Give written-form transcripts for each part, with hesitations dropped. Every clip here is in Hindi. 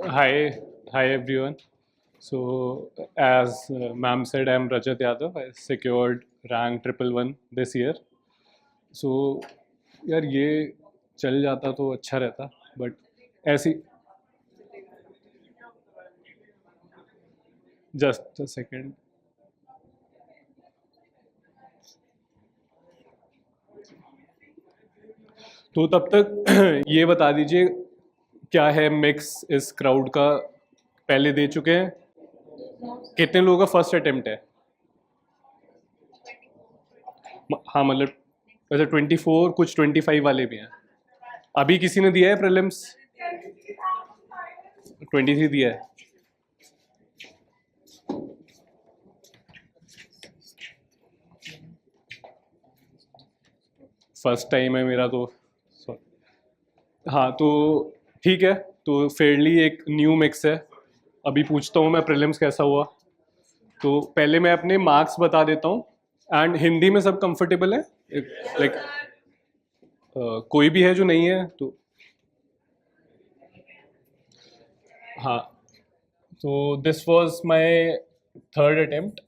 Hi, hi everyone. So, as ma'am said, I'm Rajat Yadav. I secured rank 111 this year. So, यार ये चल जाता तो अच्छा रहता, बट ऐसी जस्ट अ सेकेंड. तो तब तक ये बता दीजिए क्या है मिक्स इस क्राउड का. पहले दे चुके हैं. कितने लोगों का फर्स्ट अटेम्प्ट है? हाँ मतलब वैसे 24, कुछ 25 वाले भी हैं. अभी किसी ने दिया है प्रीलिम्स? 23 दिया है. फर्स्ट टाइम है मेरा तो. हाँ तो ठीक है. तो फेयरली एक न्यू मिक्स है. अभी पूछता हूँ मैं प्रीलिम्स कैसा हुआ. तो पहले मैं अपने मार्क्स बता देता हूँ. एंड हिंदी में सब कंफर्टेबल है? लाइक कोई भी है जो नहीं है तो. हाँ. तो this was my third attempt.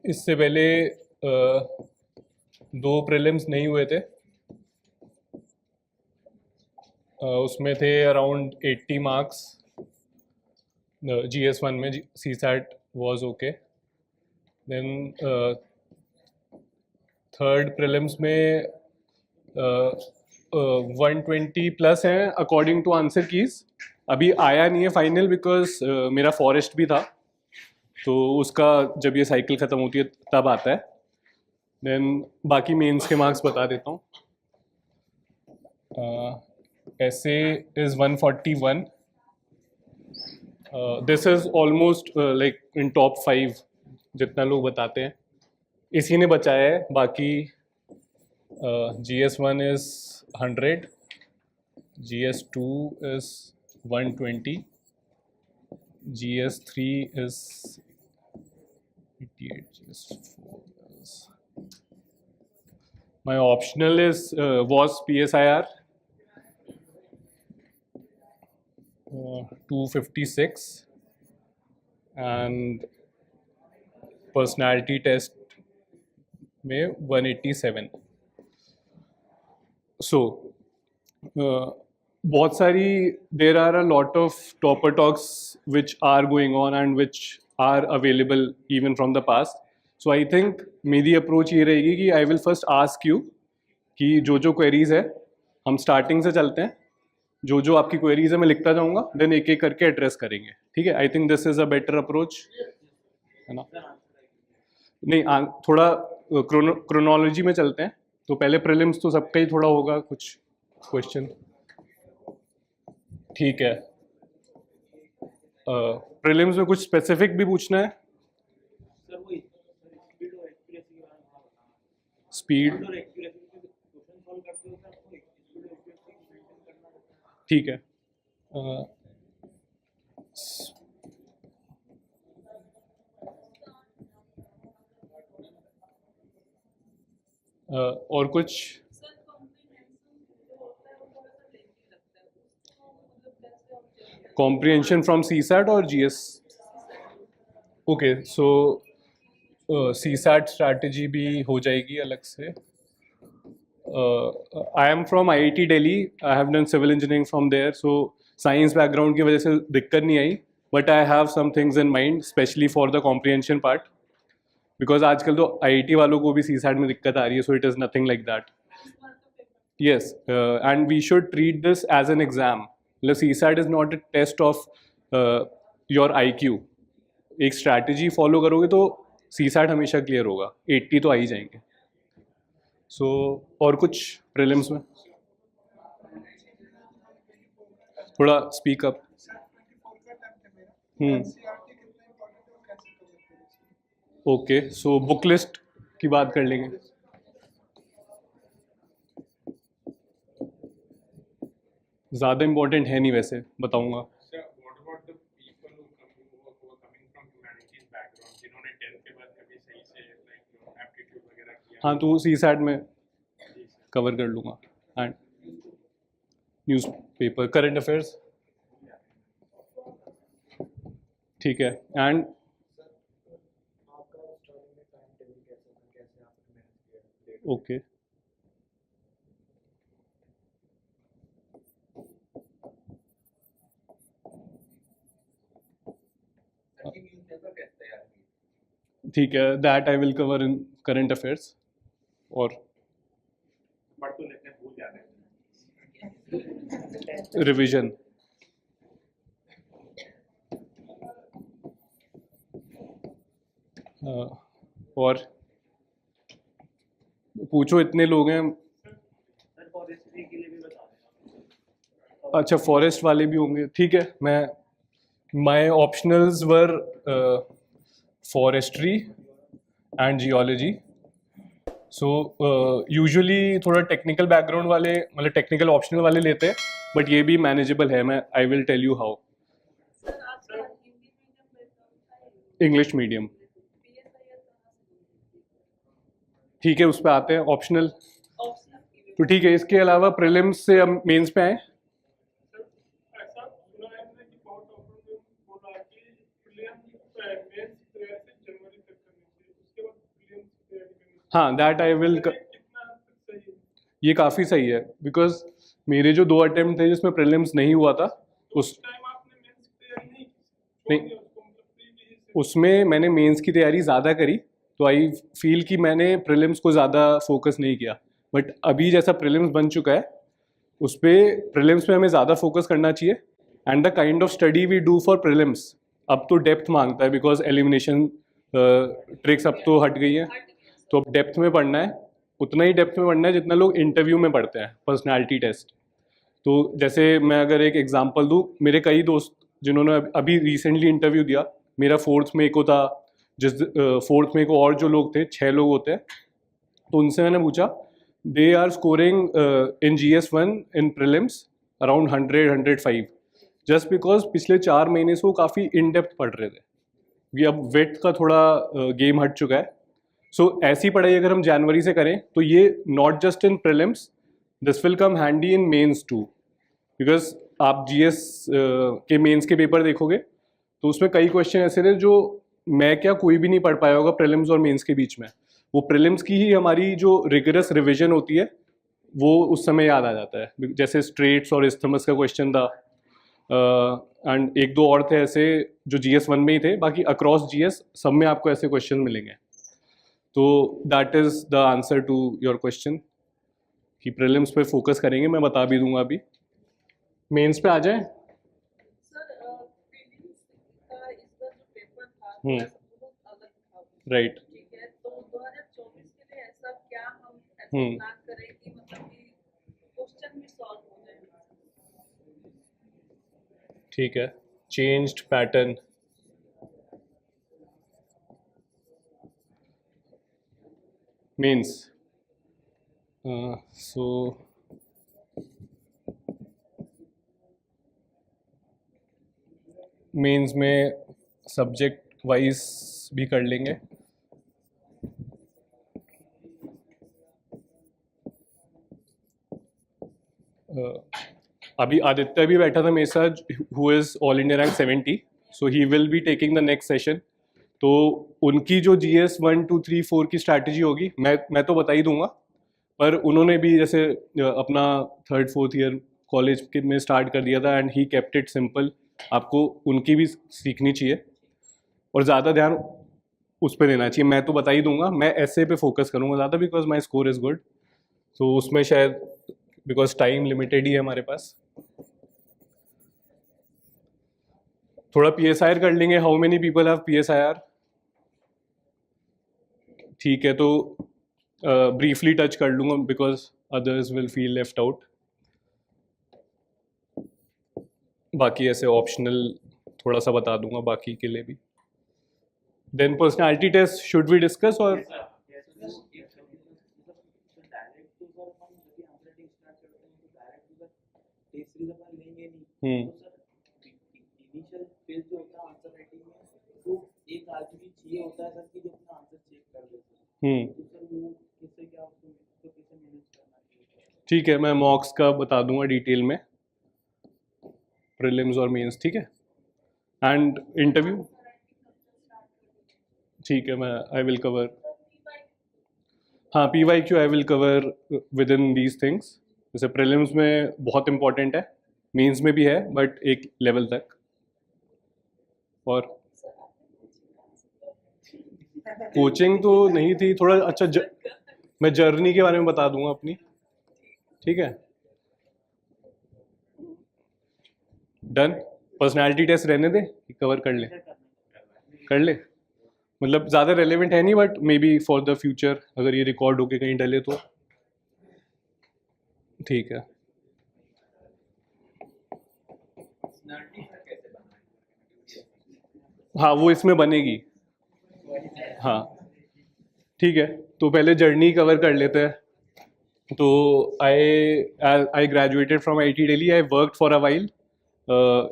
इससे पहले दो प्रीलिम्स नहीं हुए थे. उसमें थे अराउंड 80 मार्क्स. GS1 में CSAT was okay. Then third prelims में 120 प्लस हैं अकॉर्डिंग टू आंसर कीज. अभी आया नहीं है फाइनल बिकॉज मेरा फॉरेस्ट भी था. तो उसका जब ये साइकिल ख़त्म होती है तब आता है. देन बाकी मेंस के मार्क्स बता देता हूँ. ऐसे is 141. This is almost like in top 5 जितना लोग बताते हैं. इसी ने बचाया है. बाकी GS1 is 100, GS2 is 120, GS3 is 88, GS4 is. My optional was PSIR 256 and personality test में 187. So, बहुत सारी there are a lot of topper talks which are going on and which are available even from the past. So I think मेरी approach ये रहेगी कि I will first ask you कि जो जो queries है हम starting से चलते हैं. जो जो आपकी queries है मैं लिखता जाऊँगा, then एक एक करके address करेंगे. ठीक है? I think this is a better approach. है ना? नहीं थोड़ा क्रोनोलॉजी में चलते हैं. तो पहले प्रीलिम्स तो सबका ही थोड़ा होगा कुछ क्वेश्चन. ठीक है. प्रीलिम्स में कुछ स्पेसिफिक भी पूछना है? स्पीड. ठीक है. और कुछ? कॉम्प्रिहेंशन फ्रॉम CSAT और GS. Okay so CSAT strategy भी हो जाएगी अलग से. I am from IIT Delhi. I have done civil engineering from there. So science background की वजह से दिक्कत नहीं आई. But I have some things in mind specially for the comprehension part. Because आजकल तो IIT वालों को भी CSAT में दिक्कत आ रही है. So it is nothing like that. Yes, and we should treat this as an exam. The CSAT is not a test of your IQ. एक स्ट्रैटेजी फॉलो करोगे तो CSAT हमेशा क्लियर होगा. 80 तो आ ही जाएंगे. सो और कुछ प्रीलिम्स में? थोड़ा speak up. Okay so book list की बात कर लेंगे. ज़्यादा इम्पोर्टेंट है नहीं वैसे, बताऊंगा. हाँ तो सी सैट में कवर कर लूँगा. And newspaper current affairs. ठीक है. And okay. ठीक है. That I will cover in current affairs. और रिवीजन. और पूछो, इतने लोग हैं. अच्छा, फॉरेस्ट वाले भी होंगे. ठीक है. मैं my optionals were forestry and geology. So usually थोड़ा टेक्निकल बैकग्राउंड वाले, मतलब टेक्निकल ऑप्शनल वाले लेते हैं, बट ये भी मैनेजेबल है. मैं I will tell you how. English medium. ठीक है, उस पर आते हैं. ऑप्शनल तो ठीक है. इसके अलावा प्रीलिम्स से हम मेंस पे आए. हाँ, दैट आई विल. ये काफ़ी सही है बिकॉज मेरे जो 2 अटेम्प्ट थे जिसमें प्रीलिम्स नहीं हुआ था, उस नहीं, उसमें मैंने मेंस की तैयारी ज़्यादा करी. तो आई फील कि मैंने प्रीलिम्स को ज़्यादा फोकस नहीं किया. बट अभी जैसा प्रीलिम्स बन चुका है, उस पर प्रीलिम्स में हमें ज़्यादा फोकस करना चाहिए. And the kind of study we do for prelims अब तो डेप्थ मांगता है बिकॉज एलिमिनेशन ट्रिक्स अब तो हट गई है. तो अब डेप्थ में पढ़ना है. उतना ही डेप्थ में पढ़ना है जितना लोग इंटरव्यू में पढ़ते हैं, पर्सनैलिटी टेस्ट. तो जैसे मैं अगर एक एग्जांपल दूँ, मेरे कई दोस्त जिन्होंने अभी रिसेंटली इंटरव्यू दिया, मेरा 4th में को था, जिस 4th में को और जो लोग थे 6 लोग होते हैं. तो उनसे मैंने पूछा, they are scoring in GS1 in prelims around 100-105, just because पिछले 4 महीने से वो काफ़ी इन डेप्थ पढ़ रहे थे. ये अब वेट का थोड़ा गेम हट चुका है. सो ऐसी पढ़ाई अगर हम जनवरी से करें तो ये not just in prelims, this will come handy in mains too. Because आप GS के मेंस के पेपर देखोगे तो उसमें कई क्वेश्चन ऐसे थे जो मैं क्या कोई भी नहीं पढ़ पाया होगा प्रीलिम्स और मेंस के बीच में. वो प्रीलिम्स की ही हमारी जो रिगरस रिविजन होती है वो उस समय याद आ जाता है. जैसे स्ट्रेट्स और इस्थमस का क्वेश्चन था, एंड एक दो और थे ऐसे जो GS1 में ही थे. बाकी अक्रॉस GS सब में आपको ऐसे क्वेश्चन मिलेंगे. तो that is the answer to your question कि प्रीलिम्स पे फोकस करेंगे. मैं बता भी दूंगा अभी. मेंस पे आ जाए. राइट. ठीक है. Changed pattern. मेंस. सो मेंस में सब्जेक्ट वाइज भी कर लेंगे. अभी आदित्य भी बैठा था मेरे साथ, who is all India rank 70. So he will be taking the next session. तो उनकी जो GS 1, 2, 3, 4 की स्ट्रैटेजी होगी मैं तो बता ही दूंगा. पर उन्होंने भी जैसे अपना 3rd 4th ईयर कॉलेज के में स्टार्ट कर दिया था and he kept it simple. आपको उनकी भी सीखनी चाहिए और ज़्यादा ध्यान उस पर देना चाहिए. मैं तो बता ही दूंगा. मैं ऐसे पे फोकस करूंगा ज़्यादा because my score is good. तो उसमें शायद बिकॉज टाइम लिमिटेड ही है हमारे पास. थोड़ा PSIR कर लेंगे. How many people have PSIR? ठीक है. तो ब्रीफली टच कर लूँगा because others will feel left out. बाकी ऐसे ऑप्शनल थोड़ा सा बता दूंगा बाकी के लिए भी. Then personality test should we discuss और ठीक है, मैं मॉक्स का बता दूंगा डिटेल में, प्रीलिम्स और मेंस, ठीक है, एंड इंटरव्यू। ठीक है, मैं आई विल कवर, हाँ PYQ I will cover with in these things. जैसे प्रीलिम्स में बहुत इंपॉर्टेंट है, मेंस में भी है बट एक लेवल तक। और कोचिंग तो नहीं थी, थोड़ा अच्छा मैं जर्नी के बारे में बता दूंगा अपनी, ठीक है। डन, पर्सनालिटी टेस्ट रहने दे, कवर कर ले, कर ले, मतलब ज़्यादा रेलेवेंट है नहीं but may be for the future अगर ये रिकॉर्ड होके कहीं डले तो ठीक है। हाँ वो इसमें बनेगी, हाँ ठीक है। तो पहले जर्नी कवर कर लेते हैं। तो I graduated from IIT Delhi. I worked for a while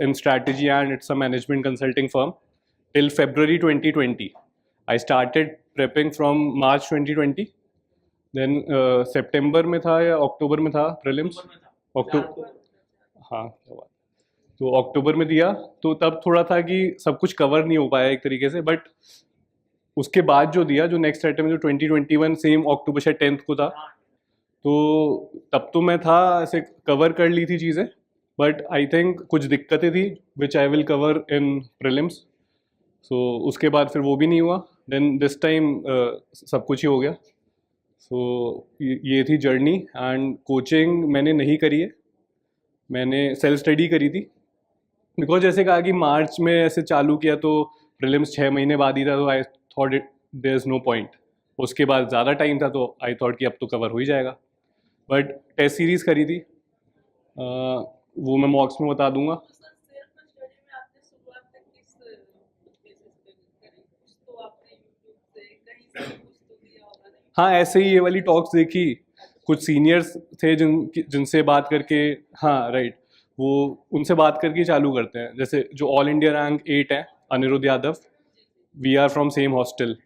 in strategy and it's a management consulting firm till February 2020. I started prepping from March 2020. Then September में था या अक्टूबर में था प्रीलिम्स, अक्टूबर, हाँ क्या बात। तो अक्टूबर में दिया, तो तब थोड़ा था कि सब कुछ कवर नहीं हो पाया एक तरीके से, बट उसके बाद जो दिया, जो नेक्स्ट अटेम्प्ट जो 2021 सेम अक्टूबर से 10th को था, तो तब तो मैं था ऐसे कवर कर ली थी चीज़ें, बट आई थिंक कुछ दिक्कतें थी which I will cover in prelims. So उसके बाद फिर वो भी नहीं हुआ, देन दिस टाइम सब कुछ ही हो गया। सो ये थी जर्नी, एंड कोचिंग मैंने नहीं करी है, मैंने सेल्फ स्टडी करी थी। बिकॉज जैसे कहा कि मार्च में ऐसे चालू किया तो प्रीलिम्स 6 महीने बाद ही था, तो I thought it there is no point. उसके बाद ज़्यादा टाइम था तो आई थॉट कि अब तो कवर हो ही जाएगा, बट टेस्ट सीरीज़ करी थी, वो मैं मॉक्स में बता दूंगा। हाँ ऐसे ही ये वाली टॉक्स देखी, कुछ सीनियर्स थे जिनसे बात करके, हाँ राइट, वो उनसे बात करके चालू करते हैं। जैसे जो ऑल इंडिया रैंक 8 है Anirudh Yadav, we are from same hostel,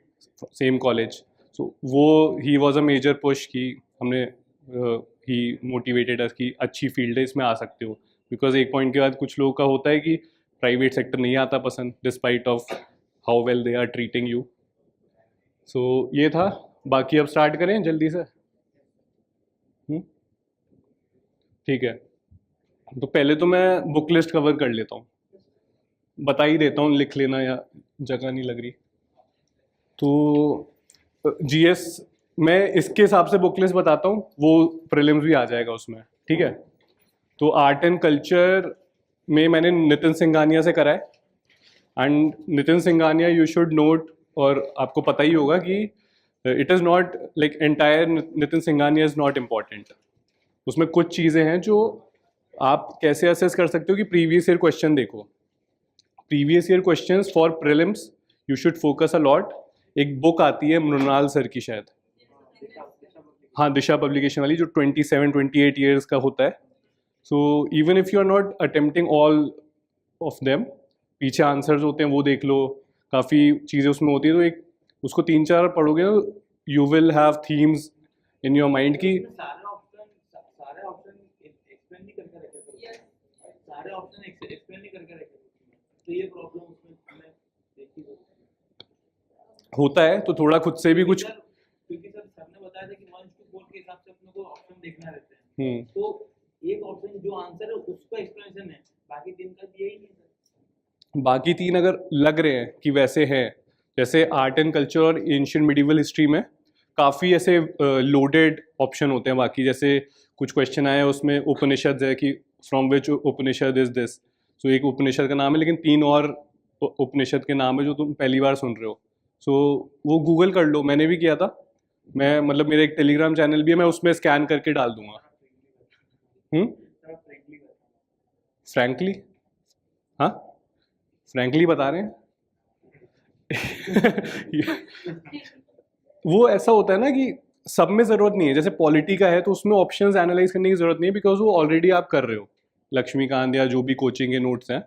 same college, so वो ही वॉज अ मेजर पुश कि हमने ही मोटिवेटेड अस कि अच्छी फील्ड है, इसमें आ सकते हो। बिकॉज एक पॉइंट के बाद कुछ लोगों का होता है कि प्राइवेट सेक्टर नहीं आता पसंद, despite of how well they are treating you. So ये था, बाकी अब स्टार्ट करें जल्दी से। ठीक है, तो पहले तो मैं बुक लिस्ट कवर कर लेता हूँ, बता ही देता हूँ, लिख लेना या जगह नहीं लग रही। तो GS मैं इसके हिसाब से बुक लिस्ट बताता हूँ, वो प्रीलिम्स भी आ जाएगा उसमें, ठीक है। तो आर्ट एंड कल्चर में मैंने नितिन सिंघानिया से करा है, and Nitin Singhania you should note, और आपको पता ही होगा कि it is not like entire Nitin Singhania is not important. उसमें कुछ चीज़ें हैं जो आप कैसे असेस कर सकते हो कि प्रीवियस ईयर क्वेश्चन देखो, previous year questions for prelims you should focus a lot. एक बुक आती है मृणाल सर की शायद, हाँ दिशा पब्लिकेशन वाली, जो 27-28 ईयर्स का होता है। So even if you are not attempting all of them, पीछे आंसर्स होते हैं वो देख लो, काफ़ी चीज़ें उसमें होती है। तो एक उसको 3-4 पढ़ोगे तो you will have themes in your mind की। होता है तो थोड़ा खुद से भी कुछ, क्योंकि सर ने बताया था कि 1 to 4 के हिसाब से अपने को ऑप्शन देखना रहता है, तो एक ऑप्शन जो आंसर है उसका एक्सप्लेनेशन है, बाकी 3 का यही नहीं सर। बाकी 3 अगर लग रहे हैं कि वैसे हैं, जैसे आर्ट एंड कल्चर और एंशिएंट मिडिवल हिस्ट्री में काफ़ी ऐसे लोडेड ऑप्शन होते हैं। बाकी जैसे कुछ क्वेश्चन आए उसमें उपनिषद है कि from which Upanishad is this, so एक उपनिषद का नाम है लेकिन 3 और उपनिषद के नाम है जो तुम पहली बार सुन रहे हो। सो वो गूगल कर लो, मैंने भी किया था, मैं मतलब मेरा एक टेलीग्राम चैनल भी है, मैं उसमें स्कैन करके डाल दूंगा। फ्रैंकली, हाँ फ्रैंकली बता रहे हैं वो ऐसा होता है ना कि सब में ज़रूरत नहीं है, जैसे पॉलिटी का है तो उसमें ऑप्शंस एनालाइज करने की ज़रूरत नहीं है, बिकॉज वो ऑलरेडी आप कर रहे हो, लक्ष्मीकांत या जो भी कोचिंग के नोट्स हैं।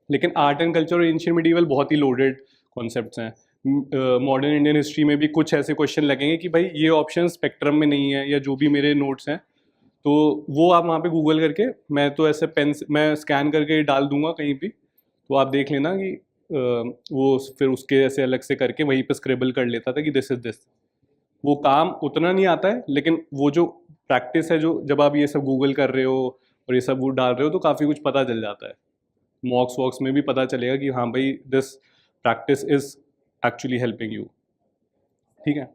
लेकिन आर्ट एंड कल्चर और एंशिएंट मिडिवल बहुत ही लोडेड कॉन्सेप्ट्स हैं। मॉडर्न इंडियन हिस्ट्री में भी कुछ ऐसे क्वेश्चन लगेंगे कि भाई ये ऑप्शन स्पेक्ट्रम में नहीं है, या जो भी मेरे नोट्स हैं तो वो आप वहाँ पे गूगल करके, मैं तो ऐसे पेन मैं स्कैन करके डाल दूंगा कहीं भी, तो आप देख लेना कि वो फिर उसके ऐसे अलग से करके वहीं पे स्क्रिबल कर लेता था कि दिस इज दिस। वो काम उतना नहीं आता है, लेकिन वो जो प्रैक्टिस है, जो जब आप ये सब गूगल कर रहे हो और ये सब वो डाल रहे हो, तो काफ़ी कुछ पता चल जाता है। मॉक्स वॉक्स में भी पता चलेगा कि हाँ भाई, this practice is actually helping you. ठीक है।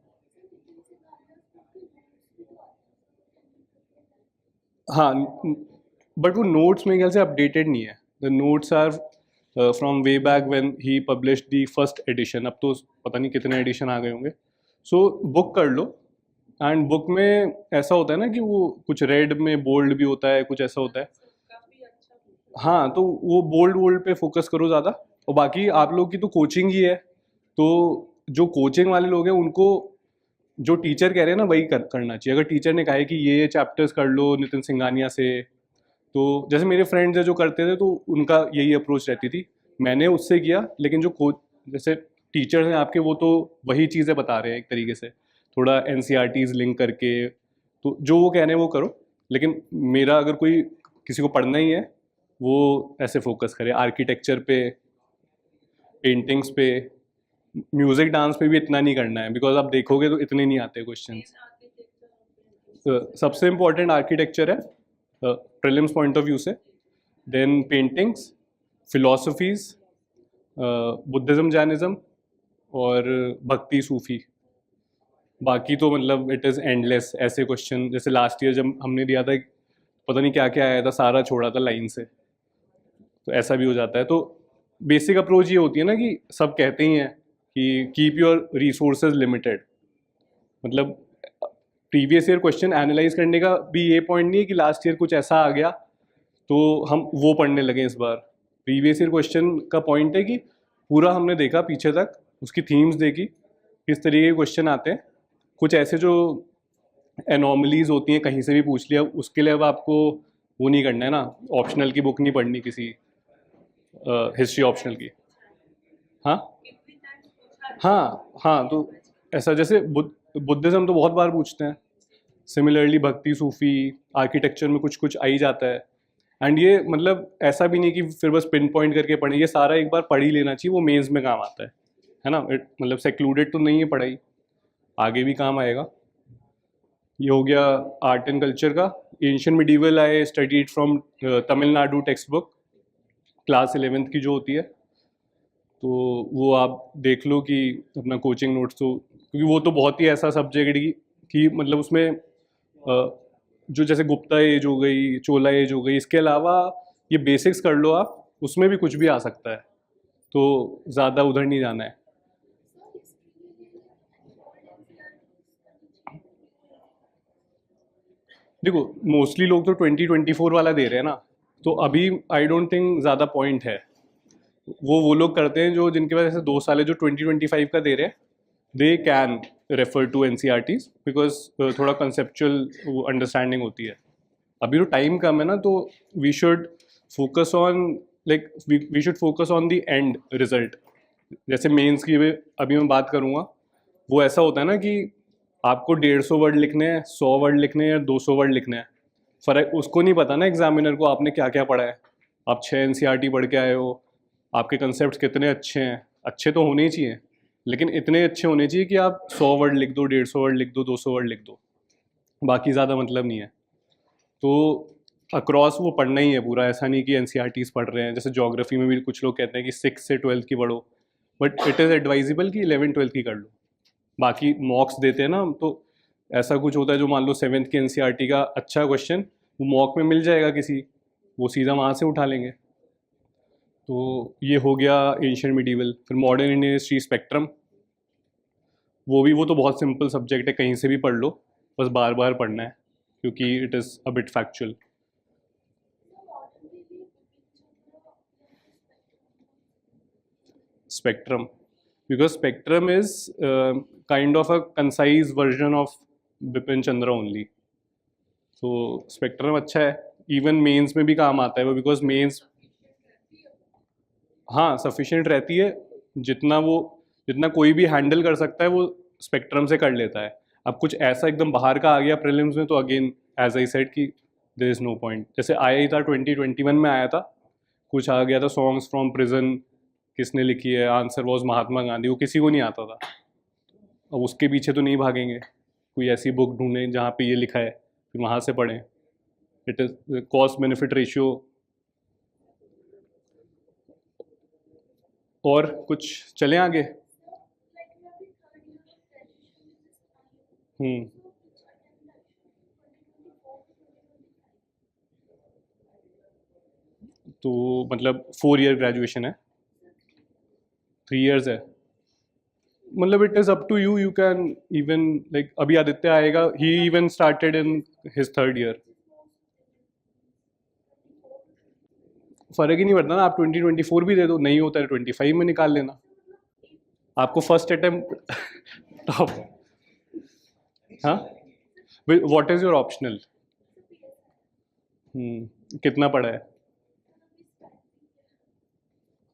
हाँ, बट वो नोट्स मेरे ख्याल से अपडेटेड नहीं है। The notes are from way back when he published the first edition. अब तो पता नहीं कितने एडिशन आ गए होंगे। सो बुक कर लो, एंड बुक में ऐसा होता है ना कि वो कुछ रेड में बोल्ड भी होता है, कुछ ऐसा होता है। हाँ, तो वो बोल्ड वोल्ड पे फोकस करो ज़्यादा। और बाकी आप लोग की तो कोचिंग ही है, तो जो कोचिंग वाले लोग हैं उनको जो टीचर कह रहे हैं ना वही करना चाहिए। अगर टीचर ने कहा है कि ये चैप्टर्स कर लो नितिन सिंघानिया से, तो जैसे मेरे फ्रेंड्स है जो करते थे, तो उनका यही अप्रोच रहती थी। मैंने उससे किया, लेकिन जो कोच जैसे टीचर्स हैं आपके, वो तो वही चीज़ें बता रहे हैं एक तरीके से, थोड़ा एन लिंक करके। तो जो वो कह रहे हैं वो करो, लेकिन मेरा अगर कोई किसी को पढ़ना ही है, वो ऐसे फोकस करे आर्किटेक्चर पे, पेंटिंग्स पे। म्यूज़िक डांस पे भी इतना नहीं करना है, बिकॉज आप देखोगे तो इतने नहीं आते क्वेश्चंस। सबसे इम्पोर्टेंट आर्किटेक्चर है प्रीलिम्स पॉइंट ऑफ व्यू से, then paintings, philosophies, Buddhism, Jainism और भक्ति, सूफी। बाकी तो मतलब इट इज़ एंडलेस ऐसे क्वेश्चन। जैसे लास्ट ईयर जब हमने दिया था, पता नहीं क्या क्या आया था, सारा छोड़ा था लाइन से, तो ऐसा भी हो जाता है। तो बेसिक अप्रोच ये होती है ना कि सब कहते ही हैं कि कीप योर रिसोर्सेज लिमिटेड। मतलब प्रीवियस ईयर क्वेश्चन एनालाइज करने का भी ये पॉइंट नहीं है कि लास्ट ईयर कुछ ऐसा आ गया तो हम वो पढ़ने लगे इस बार। प्रीवियस ईयर क्वेश्चन का पॉइंट है कि पूरा हमने देखा पीछे तक, उसकी थीम्स देखी, किस तरीके के क्वेश्चन आते हैं। कुछ ऐसे जो एनॉमलीज होती हैं कहीं से भी पूछ लिया, उसके लिए अब आपको वो नहीं करना है ना, ऑप्शनल की बुक नहीं पढ़नी किसी हिस्ट्री ऑप्शनल की। हाँ हाँ हाँ, तो ऐसा जैसे बुद्धिज़्म तो बहुत बार पूछते हैं। सिमिलरली भक्ति, सूफी, आर्किटेक्चर में कुछ कुछ आ ही जाता है। एंड ये मतलब ऐसा भी नहीं कि फिर बस पिन पॉइंट करके पढ़ें, ये सारा एक बार पढ़ ही लेना चाहिए, वो मेंस में काम आता है ना। मतलब सेक्लूडेड तो नहीं है पढ़ाई, आगे भी काम आएगा। ये हो गया आर्ट एंड कल्चर का। Ancient medieval I studied from Tamil Nadu text book, class 11th की जो होती है। तो वो आप देख लो कि अपना कोचिंग नोट्स, तो क्योंकि वो तो बहुत ही ऐसा सब्जेक्ट कि मतलब उसमें जो जैसे गुप्ता एज हो गई, चोला एज हो गई, इसके अलावा ये बेसिक्स कर लो आप, उसमें भी कुछ भी आ सकता है, तो ज़्यादा उधर नहीं जाना है। देखो मोस्टली लोग तो 2024 वाला दे रहे हैं ना, तो अभी आई डोंट थिंक ज़्यादा पॉइंट है। वो लोग करते हैं जो जिनके पास ऐसे 2 साल है, जो 2025 का दे रहे हैं, they can refer to NCERTs, because थोड़ा कंसेप्चुअल अंडरस्टैंडिंग होती है। अभी तो टाइम कम है ना, तो we should focus on like we should focus on the end result. जैसे मेंस की अभी मैं बात करूँगा, वो ऐसा होता है ना कि आपको 150 वर्ड लिखने हैं, 100 वर्ड लिखने हैं या 200 वर्ड लिखने हैं। फ़र्क उसको नहीं पता ना एग्जामिनर को आपने क्या क्या पढ़ा है। आप 6 NCERT पढ़ के आए हो, आपके कंसेप्ट कितने अच्छे हैं, अच्छे तो होने ही चाहिए, लेकिन इतने अच्छे होने चाहिए कि आप 100 वर्ड लिख दो, 150 वर्ड लिख दो, 200 वर्ड लिख दो, बाकी ज़्यादा मतलब नहीं है। तो अक्रॉस वो पढ़ना ही है पूरा, ऐसा नहीं कि NCERTs पढ़ रहे हैं। जैसे ज्योग्राफी में भी कुछ लोग कहते हैं कि 6 से 12 की पढ़ो, बट इट इज़ एडवाइजेबल कि 11-12 की कर लो। बाकी मॉक्स देते हैं ना हम, तो ऐसा कुछ होता है जो मान लो 7th के NCERT का अच्छा क्वेश्चन वो मॉक में मिल जाएगा किसी, वो सीधा वहाँ से उठा लेंगे। तो ये हो गया एंशिएंट मिडीवल। फिर मॉडर्न इंडियन हिस्ट्री स्पेक्ट्रम, वो तो बहुत सिंपल सब्जेक्ट है, कहीं से भी पढ़ लो, बस बार बार पढ़ना है क्योंकि it is a bit factual. Spectrum, because spectrum is kind of a concise version of Bipin Chandra only. तो स्पेक्ट्रम अच्छा है, इवन मेंस में भी काम आता है वो, बिकॉज मेंस हाँ सफिशिएंट रहती है। जितना कोई भी हैंडल कर सकता है वो स्पेक्ट्रम से कर लेता है। अब कुछ ऐसा एकदम बाहर का आ गया प्रीलिम्स में, तो अगेन एज आई सेड कि देयर इज़ नो पॉइंट। जैसे आया ही था 2021 में आया था, कुछ आ गया था सॉन्ग्स फ्रॉम प्रिजन, किसने लिखी है, आंसर वॉज महात्मा गांधी, वो किसी को नहीं आता था। अब उसके पीछे तो नहीं भागेंगे, कोई ऐसी बुक ढूंढें जहाँ पे ये लिखा है फिर वहाँ से पढ़ें। It is cost benefit ratio. और कुछ चलें आगे। हम्म तो मतलब 4 ईयर ग्रेजुएशन है, 3 ईयर्स है। मतलब it is up to you, you can even like अभी आदित्य आएगा, he even started in his 3rd year. फर्क ही नहीं पड़ता ना, आप 2024 भी दे दो, नहीं होता है 25 में निकाल लेना। आपको फर्स्ट अटेम्प्ट टॉप। हाँ, व्हाट इज़ योर ऑप्शनल? कितना पड़ा है?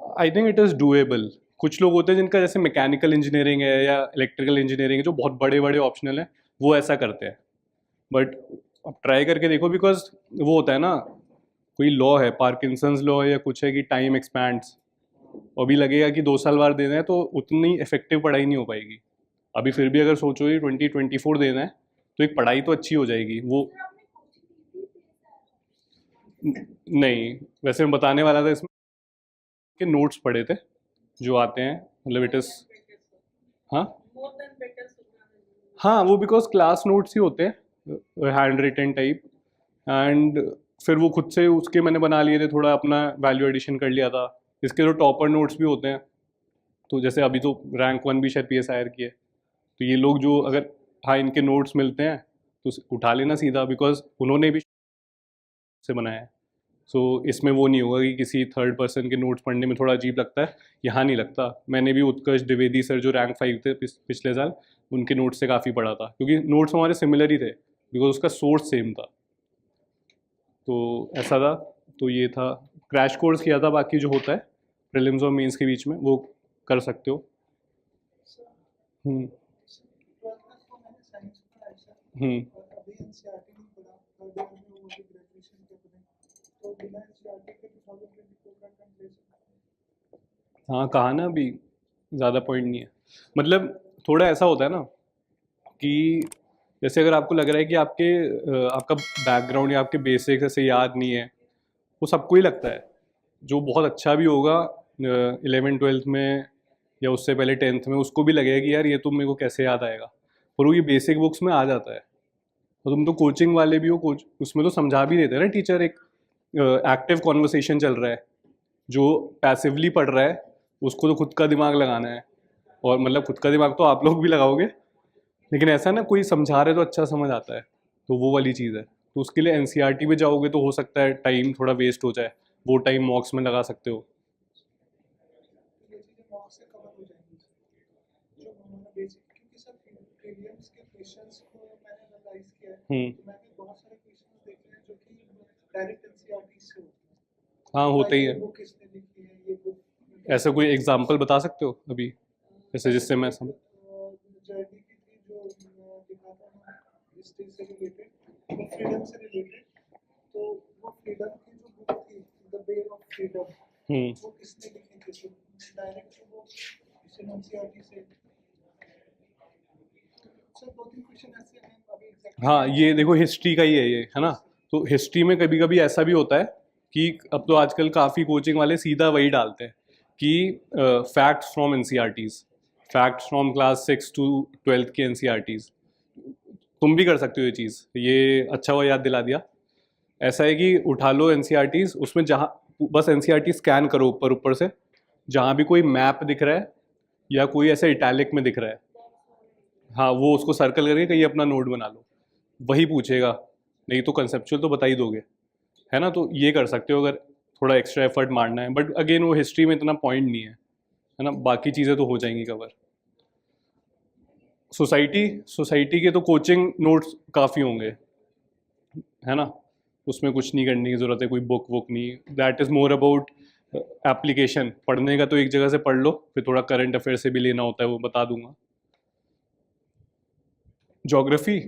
I think it is doable. कुछ लोग होते हैं जिनका जैसे मैकेनिकल इंजीनियरिंग है या इलेक्ट्रिकल इंजीनियरिंग है, जो बहुत बड़े बड़े ऑप्शनल हैं, वो ऐसा करते हैं। बट अब ट्राई करके देखो, बिकॉज वो होता है ना, कोई लॉ है, पार्किंसंस लॉ या कुछ है कि टाइम एक्सपैंड्स। अभी लगेगा कि 2 साल बाद देना है तो उतनी इफेक्टिव पढ़ाई नहीं हो पाएगी। अभी फिर भी अगर सोचो ये 2024 देना है तो एक पढ़ाई तो अच्छी हो जाएगी वो। नहीं, वैसे मैं बताने वाला था, इसमें के नोट्स पढ़े थे जो आते हैं, मतलब इट इज़। हाँ हाँ, वो बिकॉज क्लास नोट्स ही होते हैं, हैंड रिटन टाइप। एंड फिर वो खुद से उसके मैंने बना लिए थे, थोड़ा अपना वैल्यू एडिशन कर लिया था। इसके जो टॉपर नोट्स भी होते हैं, तो जैसे अभी तो रैंक 1 भी शायद PSIR की है, तो ये लोग जो अगर, हाँ, इनके नोट्स मिलते हैं तो उठा लेना सीधा, बिकॉज उन्होंने भी से बनाया है। सो इसमें वो नहीं होगा कि किसी थर्ड पर्सन के नोट्स पढ़ने में थोड़ा अजीब लगता है, यहाँ नहीं लगता। मैंने भी उत्कर्ष द्विवेदी सर जो रैंक 5 थे पिछले साल, उनके नोट्स से काफ़ी पढ़ा था, क्योंकि नोट्स हमारे सिमिलर ही थे, बिकॉज उसका सोर्स सेम था। तो ऐसा था। तो ये था, क्रैश कोर्स किया था, बाकी जो होता है प्रीलिम्स और मेंस के बीच में वो कर सकते हो। हम्म हम्म हाँ, कहा ना अभी, ज़्यादा पॉइंट नहीं है। मतलब थोड़ा ऐसा होता है ना कि जैसे अगर आपको लग रहा है कि आपका बैकग्राउंड या आपके बेसिक्स ऐसे याद नहीं है, वो सबको ही लगता है। जो बहुत अच्छा भी होगा 11th 12th में या उससे पहले 10th में, उसको भी लगेगा कि यार ये तो मेरे को कैसे याद आएगा, पर वो ये बेसिक बुक्स में आ जाता है। और तुम तो कोचिंग वाले भी हो, कोच उसमें तो समझा भी देते हैं ना टीचर, एक एक्टिव कॉन्वर्सेशन चल रहा है। जो पैसिवली पढ़ रहा है उसको तो खुद का दिमाग लगाना है, और मतलब खुद का दिमाग तो आप लोग भी लगाओगे, लेकिन ऐसा ना कोई समझा रहे तो अच्छा समझ आता है, तो वो वाली चीज़ है। तो उसके लिए NCERT में जाओगे तो हो सकता है टाइम थोड़ा वेस्ट हो जाए, वो टाइम मॉक्स में लगा सकते हो। हम्म हाँ, होता ही है। ऐसा कोई एग्जांपल बता सकते हो अभी, जैसे जिससे मैं समझ। हम्म हाँ, ये देखो हिस्ट्री का ही है ये, है ना। तो हिस्ट्री में कभी कभी ऐसा भी होता है कि अब तो आजकल काफ़ी कोचिंग वाले सीधा वही डालते हैं कि facts from NCERTs, facts from class 6 to 12th के NCERTs। तुम भी कर सकते हो ये चीज़, ये अच्छा हुआ याद दिला दिया। ऐसा है कि उठा लो NCERTs, उसमें जहाँ बस NCERT स्कैन करो ऊपर ऊपर से, जहाँ भी कोई मैप दिख रहा है या कोई ऐसे इटैलिक में दिख रहा है, हाँ, वो उसको सर्कल करके कहीं अपना नोट बना लो, वही पूछेगा। नहीं तो कंसेप्चुअल तो बता ही दोगे, है ना। तो ये कर सकते हो अगर थोड़ा एक्स्ट्रा एफर्ट मारना है, बट अगेन वो हिस्ट्री में इतना पॉइंट नहीं है ना, बाकी चीज़ें तो हो जाएंगी कवर। सोसाइटी सोसाइटी के तो कोचिंग नोट्स काफ़ी होंगे, है ना, उसमें कुछ नहीं करने की ज़रूरत है, कोई बुक वुक नहीं। That is more about application. पढ़ने का तो एक जगह से पढ़ लो, फिर थोड़ा करंट अफेयर से भी लेना होता है, वो बता दूंगा। ज्योग्राफी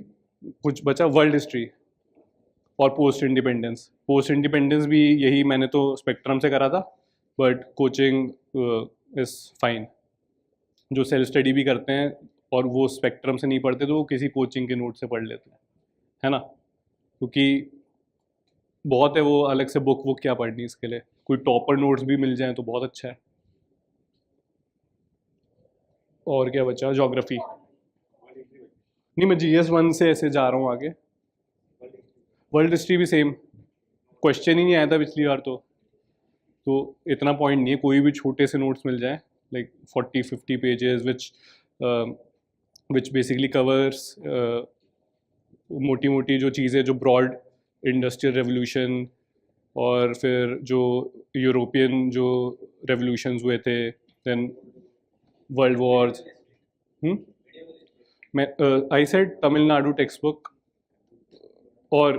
कुछ बचा, वर्ल्ड हिस्ट्री। और पोस्ट इंडिपेंडेंस भी यही मैंने तो स्पेक्ट्रम से करा था, बट कोचिंग इज़ फाइन। जो सेल्फ स्टडी भी करते हैं और वो स्पेक्ट्रम से नहीं पढ़ते तो वो किसी कोचिंग के नोट से पढ़ लेते हैं, है ना, क्योंकि बहुत है वो अलग से बुक क्या पढ़नी इसके लिए। कोई टॉपर नोट्स भी मिल जाए तो बहुत अच्छा है। और क्या बचा, ज्योग्राफी। नहीं, मैं GS1 से ऐसे जा रहा हूँ आगे। वर्ल्ड हिस्ट्री भी सेम, क्वेश्चन ही नहीं आया था पिछली बार तो इतना पॉइंट नहीं है, कोई भी छोटे से नोट्स मिल जाए like 40-50 pages which basically covers मोटी मोटी जो चीज़ें, जो ब्रॉड इंडस्ट्रियल रेवोल्यूशन और फिर जो यूरोपियन जो रेवोल्यूशंस हुए थे, देन वर्ल्ड वॉर्स। मैं I said Tamil Nadu textbook और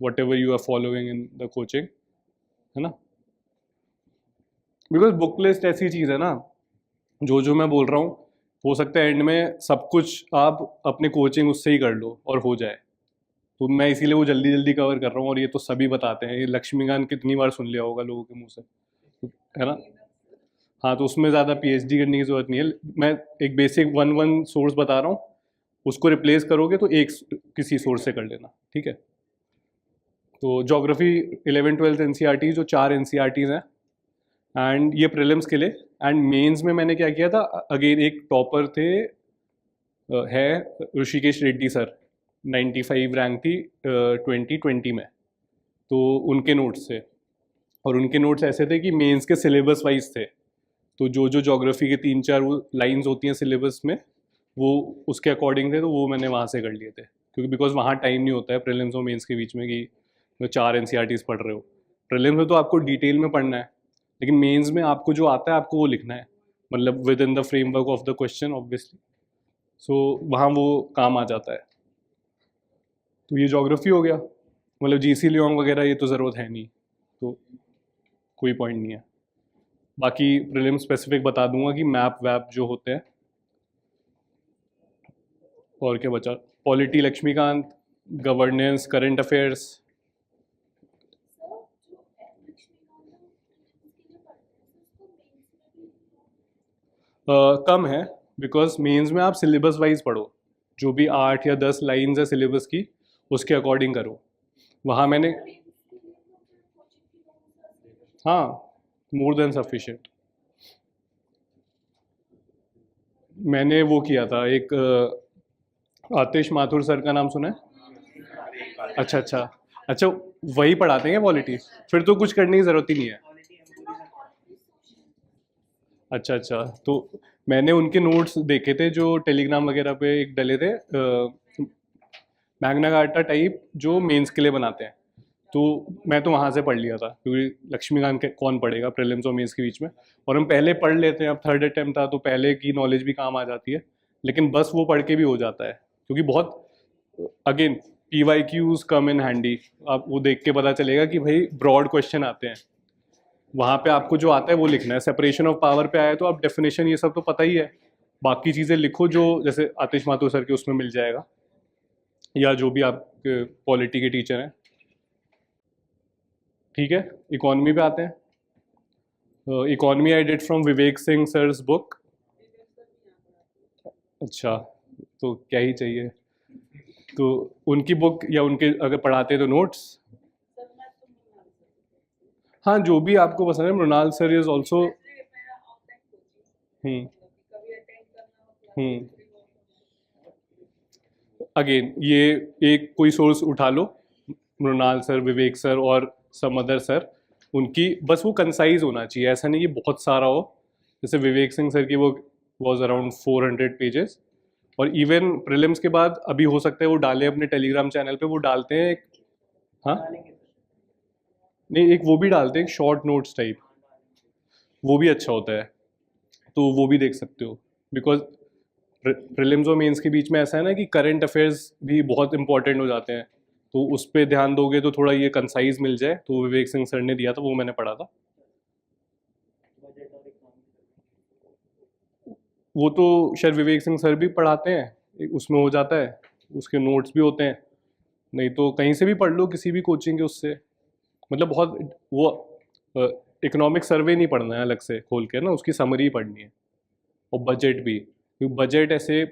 whatever you are following in the coaching, है ना, बिकॉज बुक लिस्ट ऐसी चीज़ है ना, जो मैं बोल रहा हूँ हो सकता है एंड में सब कुछ आप अपने कोचिंग उससे ही कर लो और हो जाए। तो मैं इसीलिए वो जल्दी जल्दी कवर कर रहा हूँ, और ये तो सभी बताते हैं, ये लक्ष्मीकांत कितनी बार सुन लिया होगा लोगों के मुंह से, है ना। हाँ, तो उसमें ज़्यादा PhD करने की ज़रूरत नहीं है। मैं एक बेसिक वन सोर्स बता रहा हूँ, उसको रिप्लेस करोगे तो एक किसी सोर्स से कर लेना, ठीक है। तो ज्योग्राफी 11th-12th NCERT जो 4 NCERTs हैं, एंड ये प्रीलिम्स के लिए। एंड मेंस में मैंने क्या किया था, अगेन एक टॉपर थे है ऋषिकेश रेड्डी सर, 95 रैंक थी 2020 में, तो उनके नोट्स थे। और उनके नोट्स ऐसे थे कि मेंस के सिलेबस वाइज थे, तो जो ज्योग्राफी के 3-4 वो लाइंस होती हैं सिलेबस में, वो उसके अकॉर्डिंग थे, तो वो मैंने वहाँ से कर लिए थे, क्योंकि बिकॉज वहाँ टाइम नहीं होता है प्रीलिम्स और मेंस के बीच में कि 4 NCERTs पढ़ रहे हो। प्रीलिम्स में तो आपको डिटेल में पढ़ना है, लेकिन मेंस में आपको जो आता है आपको वो लिखना है, मतलब within the framework of the question obviously. So वहाँ वो काम आ जाता है। तो ये ज्योग्राफी हो गया, मतलब GC लियोंग वगैरह ये तो ज़रूरत है नहीं, तो कोई पॉइंट नहीं है। बाकी प्रीलिम स्पेसिफिक बता दूंगा कि मैप वैप जो होते हैं। और क्या बचा, polity Laxmikanth, governance, current affairs. कम है, बिकॉज मेंस में आप सिलेबस वाइज पढ़ो, जो भी 8 या 10 लाइंस है सिलेबस की उसके अकॉर्डिंग करो। वहाँ मैंने, हाँ, मोर देन सफिशिएंट। मैंने वो किया था एक आतिश माथुर सर का नाम सुना है? अच्छा अच्छा अच्छा, वही पढ़ाते हैं पॉलिटी, फिर तो कुछ करने की ज़रूरत ही नहीं है। अच्छा अच्छा, तो मैंने उनके नोट्स देखे थे जो टेलीग्राम वगैरह पे एक डले थे, मैग्ना कार्टा टाइप जो मेंस के लिए बनाते हैं, तो मैं तो वहाँ से पढ़ लिया था, क्योंकि लक्ष्मीकांत के कौन पढ़ेगा प्रीलिम्स और मेंस के बीच में। और हम पहले पढ़ लेते हैं, अब थर्ड अटेम्प्ट था तो पहले की नॉलेज भी काम आ जाती है, लेकिन बस वो पढ़ के भी हो जाता है, क्योंकि बहुत अगेन PYQs कम इन हैंडी। आप वो देख के पता चलेगा कि भाई ब्रॉड क्वेश्चन आते हैं, वहाँ पे आपको जो आता है वो लिखना है। सेपरेशन ऑफ पावर पे आए तो आप डेफिनेशन ये सब तो पता ही है, बाकी चीज़ें लिखो जो जैसे आतिश माथुर सर के उसमें मिल जाएगा, या जो भी आपके पॉलिटी के टीचर हैं। ठीक है, इकोनॉमी पे आते हैं। Economy I did from Vivek Singh sir's book. अच्छा, तो क्या ही चाहिए, तो उनकी बुक या उनके अगर पढ़ाते तो नोट्स। हाँ, जो भी आपको पसंद है, Mrinal sir is also. Hmm again ये एक कोई सोर्स उठा लो, मृणाल सर, विवेक सर और सम अदर सर, उनकी बस वो कंसाइज होना चाहिए, ऐसा नहीं कि बहुत सारा हो। जैसे विवेक सिंह सर की वो वॉज अराउंड 400 पेजेस। और इवन प्रीलिम्स के बाद अभी हो सकता है वो डालें अपने टेलीग्राम चैनल पे, वो डालते हैं एक, हाँ नहीं, एक वो भी डालते हैं शॉर्ट नोट्स टाइप, वो भी अच्छा होता है, तो वो भी देख सकते हो। बिकॉज प्रीलिम्स और मेंस के बीच में ऐसा है ना कि करंट अफेयर्स भी बहुत इंपॉर्टेंट हो जाते हैं, तो उस पर ध्यान दोगे तो थोड़ा ये कंसाइज मिल जाए। तो विवेक सिंह सर ने दिया था, वो मैंने पढ़ा था। वो तो शायद विवेक सिंह सर भी पढ़ाते हैं, उसमें हो जाता है, उसके नोट्स भी होते हैं। नहीं तो कहीं से भी पढ़ लो, किसी भी कोचिंग के उससे, मतलब बहुत वो इकोनॉमिक सर्वे नहीं पढ़ना है अलग से खोल के ना, उसकी समरी पढ़नी है। और बजट भी, क्योंकि बजट ऐसे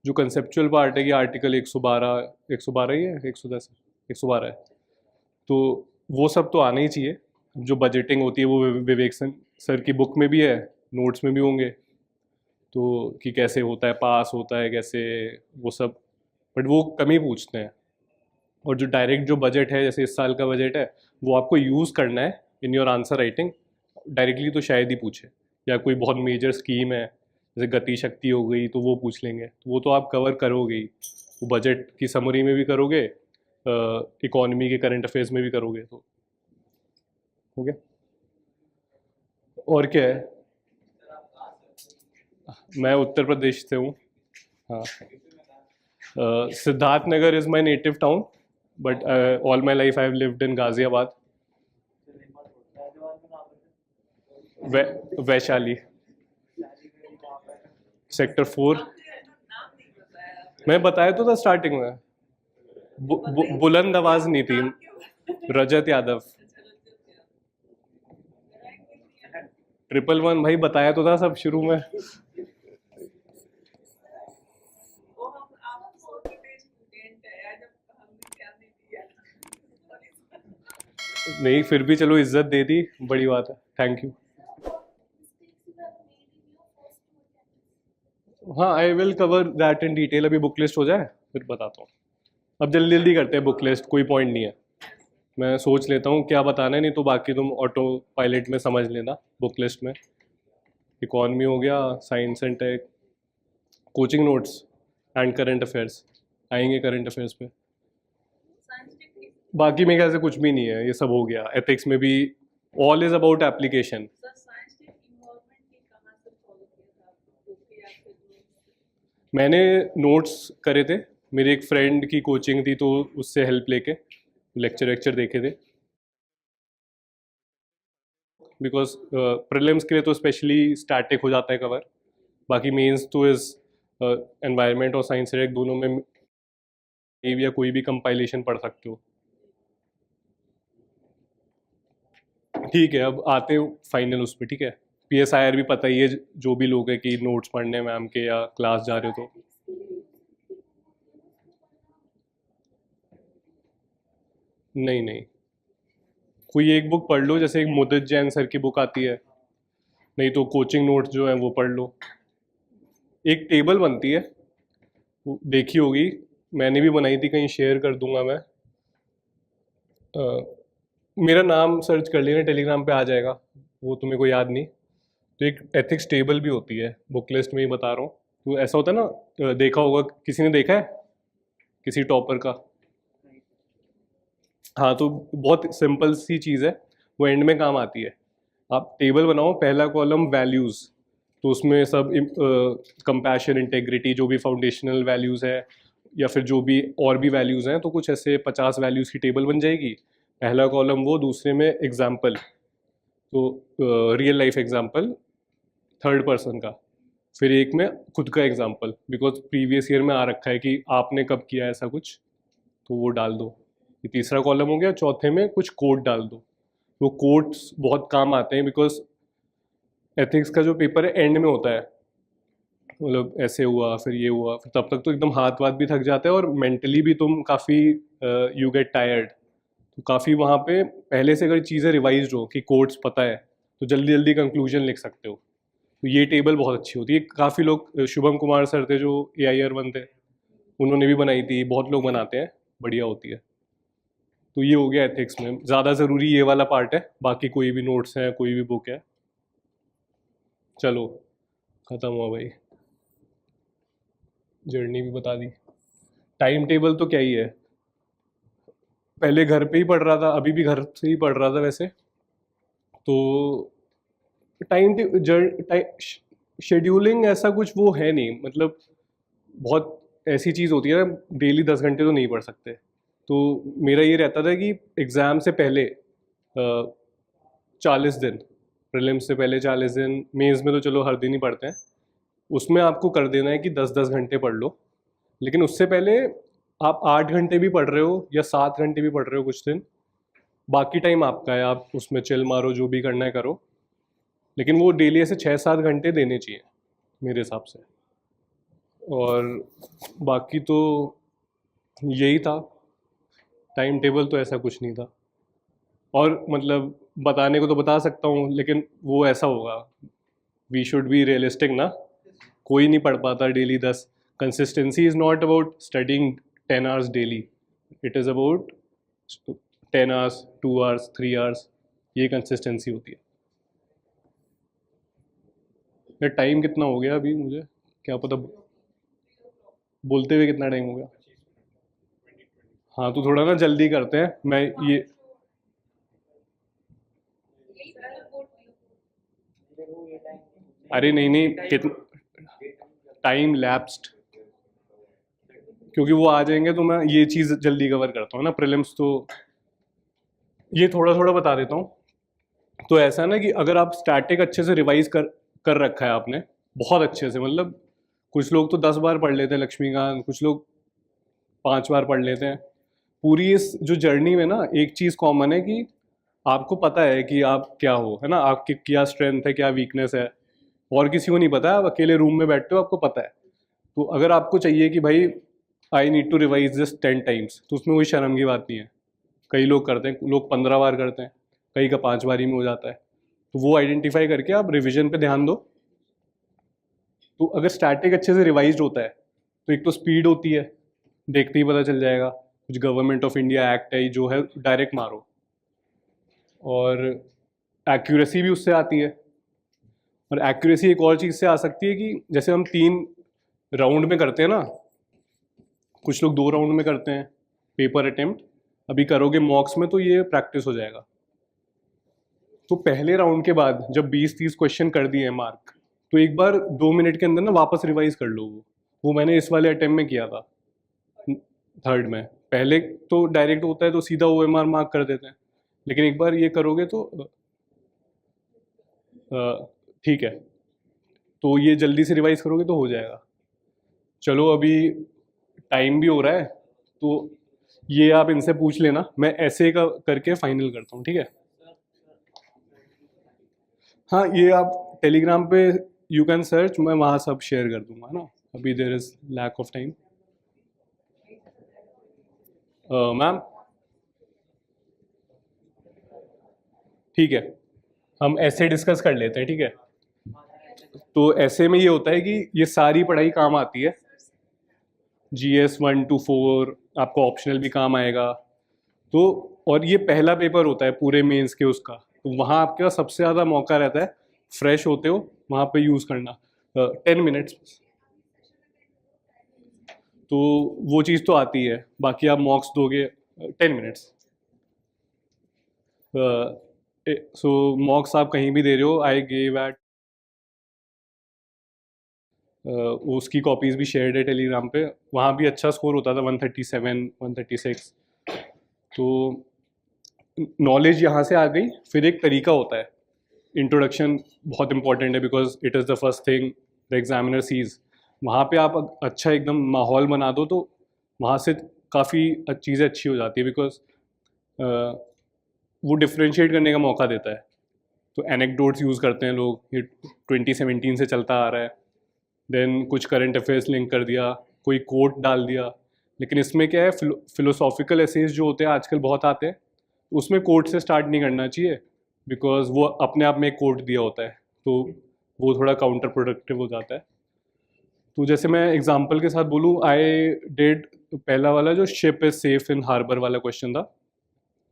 जो कंसेप्चुअल पार्ट है कि आर्टिकल 112 ही है, 110 112 है, तो वो सब तो आना ही चाहिए। जो बजटिंग होती है वो विवेक सर की बुक में भी है, नोट्स में भी होंगे, तो कि कैसे होता है, पास होता है कैसे, वो सब, बट वो कम ही पूछते हैं। और जो डायरेक्ट जो बजट है, जैसे इस साल का बजट है, वो आपको यूज़ करना है in your answer writing. Directly तो शायद ही पूछे, या कोई बहुत मेजर स्कीम है जैसे गति शक्ति हो गई तो वो पूछ लेंगे, तो वो तो आप कवर करोगे ही, वो बजट की समरी में भी करोगे, इकोनॉमी के करंट अफेयर्स में भी करोगे, तो हो गया। और क्या है, मैं उत्तर प्रदेश से हूँ। हाँ, Siddharth Nagar is my native town, but all my life I have lived in Ghaziabad, Vaishali, sector 4। मैं बताया तो था स्टार्टिंग में, बुलंद आवाज नहीं थी, रजत यादव, 111 भाई, बताया तो था सब शुरू में। नहीं, फिर भी चलो इज्जत दे दी, बड़ी बात है, थैंक यू। हाँ, आई will cover that in detail, अभी बुक लिस्ट हो जाए फिर बताता हूँ। अब जल्दी जल्दी करते हैं बुक लिस्ट, कोई पॉइंट नहीं है, मैं सोच लेता हूँ क्या बताना है, नहीं तो बाकी तुम ऑटो पायलट में समझ लेना बुक लिस्ट में। इकॉनमी हो गया, science and tech, coaching notes and current affairs, आएंगे करंट अफेयर्स पे। बाकी मेरे ख्याल से कुछ भी नहीं है, ये सब हो गया। एथिक्स में भी ऑल इज अबाउट एप्लीकेशन। मैंने नोट्स करे थे, मेरी एक फ्रेंड की कोचिंग थी तो उससे हेल्प लेके लेक्चर देखे थे, बिकॉज प्रीलिम्स के लिए तो स्पेशली स्टैटिक हो जाता है कवर, बाकी मेंस तो इज एनवायरनमेंट और साइंस एक दोनों में या कोई भी कंपाइलेशन पढ़ सकते हो। ठीक है, अब आते हैं फाइनल उस पर। ठीक है, PSIR भी पता ही है, जो भी लोग हैं कि नोट्स पढ़ने मैम के या क्लास जा रहे हो तो। नहीं नहीं, कोई एक बुक पढ़ लो, जैसे एक मुदित जैन सर की बुक आती है, नहीं तो कोचिंग नोट्स जो है वो पढ़ लो। एक टेबल बनती है, वो देखी होगी, मैंने भी बनाई थी, कहीं शेयर कर दूंगा मैं। मेरा नाम सर्च कर लेना, टेलीग्राम पे आ जाएगा, वो तुम्हें को याद नहीं। तो एक एथिक्स टेबल भी होती है, बुक लिस्ट में ही बता रहा हूँ। तो ऐसा होता है ना, देखा होगा, किसी ने देखा है किसी टॉपर का? हाँ, तो बहुत सिंपल सी चीज़ है, वो एंड में काम आती है। आप टेबल बनाओ, पहला कॉलम वैल्यूज़, तो उसमें सब कंपैशन, इंटेग्रिटी, जो भी फाउंडेशनल वैल्यूज़ है, या फिर जो भी और भी वैल्यूज़ हैं, तो कुछ ऐसे 50 वैल्यूज़ की टेबल बन जाएगी। पहला कॉलम वो, दूसरे में एग्जाम्पल, तो real life example third person का, फिर एक में खुद का एग्जाम्पल, बिकॉज प्रीवियस ईयर में आ रखा है कि आपने कब किया ऐसा कुछ, तो वो डाल दो। ये तीसरा कॉलम हो गया। चौथे में कुछ कोड डाल दो, वो कोड्स बहुत काम आते हैं, बिकॉज एथिक्स का जो पेपर है एंड में होता है, मतलब ऐसे हुआ फिर ये हुआ, फिर तब तक तो एकदम हाथ वाथ भी थक जाता है, और मेंटली भी तुम काफ़ी यू गेट टायर्ड। तो काफ़ी वहाँ पे पहले से अगर चीज़ें रिवाइज हो कि कोड्स पता है, तो जल्दी जल्दी कंक्लूजन लिख सकते हो। तो ये टेबल बहुत अच्छी होती है। काफ़ी लोग, शुभम कुमार सर थे जो AIR 1 थे, उन्होंने भी बनाई थी, बहुत लोग बनाते हैं, बढ़िया होती है। तो ये हो गया एथिक्स में, ज़्यादा ज़रूरी ये वाला पार्ट है, बाकी कोई भी नोट्स हैं, कोई भी बुक है। चलो, ख़त्म हुआ भाई, जर्नी भी बता दी। टाइम टेबल तो क्या ही है, पहले घर पे ही पढ़ रहा था, अभी भी घर से ही पढ़ रहा था वैसे तो। शेड्यूलिंग ऐसा कुछ वो है नहीं, मतलब बहुत ऐसी चीज़ होती है ना, डेली 10 घंटे तो नहीं पढ़ सकते। तो मेरा ये रहता था कि एग्ज़ाम से पहले 40 दिन, प्रीलिम्स से पहले 40 दिन, मेंस में तो चलो हर दिन ही पढ़ते हैं, उसमें आपको कर देना है कि 10-10 घंटे पढ़ लो। लेकिन उससे पहले आप 8 घंटे भी पढ़ रहे हो या 7 घंटे भी पढ़ रहे हो कुछ दिन, बाकी टाइम आपका है, आप उसमें चिल मारो, जो भी करना है करो, लेकिन वो डेली ऐसे 6-7 घंटे देने चाहिए मेरे हिसाब से। और बाकी तो यही था, टाइम टेबल तो ऐसा कुछ नहीं था। और मतलब बताने को तो बता सकता हूँ, लेकिन वो ऐसा होगा, वी शुड बी रियलिस्टिक ना, कोई नहीं पढ़ पाता daily 10। Consistency is not about studying 10 hours daily, it is about 10 hours, 2 hours, 3 hours, ये कंसिस्टेंसी होती है। ये टाइम कितना हो गया अभी, मुझे क्या पता, बोलते हुए कितना टाइम हो गया? हाँ तो थोड़ा ना जल्दी करते हैं, मैं ये अरे नहीं नहीं, कितना टाइम लैप्स्ड, क्योंकि वो आ जाएंगे तो मैं ये चीज़ जल्दी कवर करता हूँ ना, प्रीलिम्स तो ये थोड़ा थोड़ा बता देता हूँ। तो ऐसा है ना कि अगर आप स्टैटिक अच्छे से रिवाइज कर कर रखा है आपने, बहुत अच्छे से, मतलब कुछ लोग तो 10 बार पढ़ लेते हैं लक्ष्मीकांत, कुछ लोग 5 बार पढ़ लेते हैं। पूरी इस जो जर्नी में ना एक चीज़ कॉमन है कि आपको पता है कि आप क्या हो, है ना, आपकी क्या स्ट्रेंथ है, क्या वीकनेस है, और किसी को नहीं पता है, आप अकेले रूम में बैठते हो, आपको पता है। तो अगर आपको चाहिए कि भाई I need to revise this 10 times, तो उसमें कोई शर्म की बात नहीं है। कई लोग करते हैं, लोग 15 बार करते हैं, कई का 5 बार ही में हो जाता है। तो वो आइडेंटिफाई करके आप रिविजन पे ध्यान दो। तो अगर स्टैटिक अच्छे से रिवाइज होता है तो एक तो स्पीड होती है, देखते ही पता चल जाएगा, कुछ गवर्नमेंट ऑफ इंडिया एक्ट है जो है, डायरेक्ट मारो। और एक्यूरेसी भी उससे आती है। और एक्यूरेसी एक और चीज़ से आ सकती है कि जैसे हम 3 राउंड में करते हैं ना, कुछ लोग 2 राउंड में करते हैं पेपर अटेम्प्ट, अभी करोगे मॉक्स में तो ये प्रैक्टिस हो जाएगा। तो पहले राउंड के बाद जब 20-30 क्वेश्चन कर दिए मार्क, तो एक बार 2 मिनट के अंदर ना वापस रिवाइज कर लो। वो मैंने इस वाले अटेम्प्ट में किया था, थर्ड में। पहले तो डायरेक्ट होता है तो सीधा OMR मार्क कर देते हैं, लेकिन एक बार ये करोगे तो ठीक है, तो ये जल्दी से रिवाइज करोगे तो हो जाएगा। चलो अभी टाइम भी हो रहा है, तो ये आप इनसे पूछ लेना, मैं ऐसे का करके फाइनल करता हूँ, ठीक है? हाँ, ये आप टेलीग्राम पे यू कैन सर्च, मैं वहाँ सब शेयर कर दूंगा ना, अभी there is lack of time. Ma'am ठीक है, हम ऐसे डिस्कस कर लेते हैं, ठीक है? तो ऐसे में ये होता है कि ये सारी पढ़ाई काम आती है, GS 1 to 4 आपको ऑप्शनल भी काम आएगा। तो और ये पहला पेपर होता है पूरे मेंस के उसका, तो वहाँ आपके पास सबसे ज़्यादा मौका रहता है, फ्रेश होते हो वहाँ पे यूज़ करना। 10 मिनट्स, तो वो चीज़ तो आती है, बाकी आप मॉक्स दोगे 10 मिनट्स। सो मॉक्स आप कहीं भी दे रहे हो, आई गेव एट, उसकी कॉपीज़ भी शेयर्ड है टेलीग्राम पे, वहाँ भी अच्छा स्कोर होता था, 137, 136। तो नॉलेज यहाँ से आ गई। फिर एक तरीका होता है, इंट्रोडक्शन बहुत इंपॉर्टेंट है, because it is the first thing the examiner sees. वहाँ पे आप अच्छा एकदम माहौल बना दो तो वहाँ से काफ़ी चीज़ें अच्छी हो जाती है, बिकॉज वो डिफ्रेंशिएट करने का मौका देता है। तो एनेक्डोट्स यूज़ करते हैं लोग, ये 2017 से चलता आ रहा है। देन कुछ करंट अफेयर्स लिंक कर दिया, कोई कोट डाल दिया। लेकिन इसमें क्या है, फिलोसॉफिकल एसेज जो होते हैं आजकल बहुत आते हैं, उसमें कोट से स्टार्ट नहीं करना चाहिए, बिकॉज वो अपने आप में एक कोट दिया होता है, तो वो थोड़ा काउंटर प्रोडक्टिव हो जाता है। तो जैसे मैं एग्जांपल के साथ बोलूँ, आई डिड पहला वाला जो ship is safe in harbour वाला क्वेश्चन था,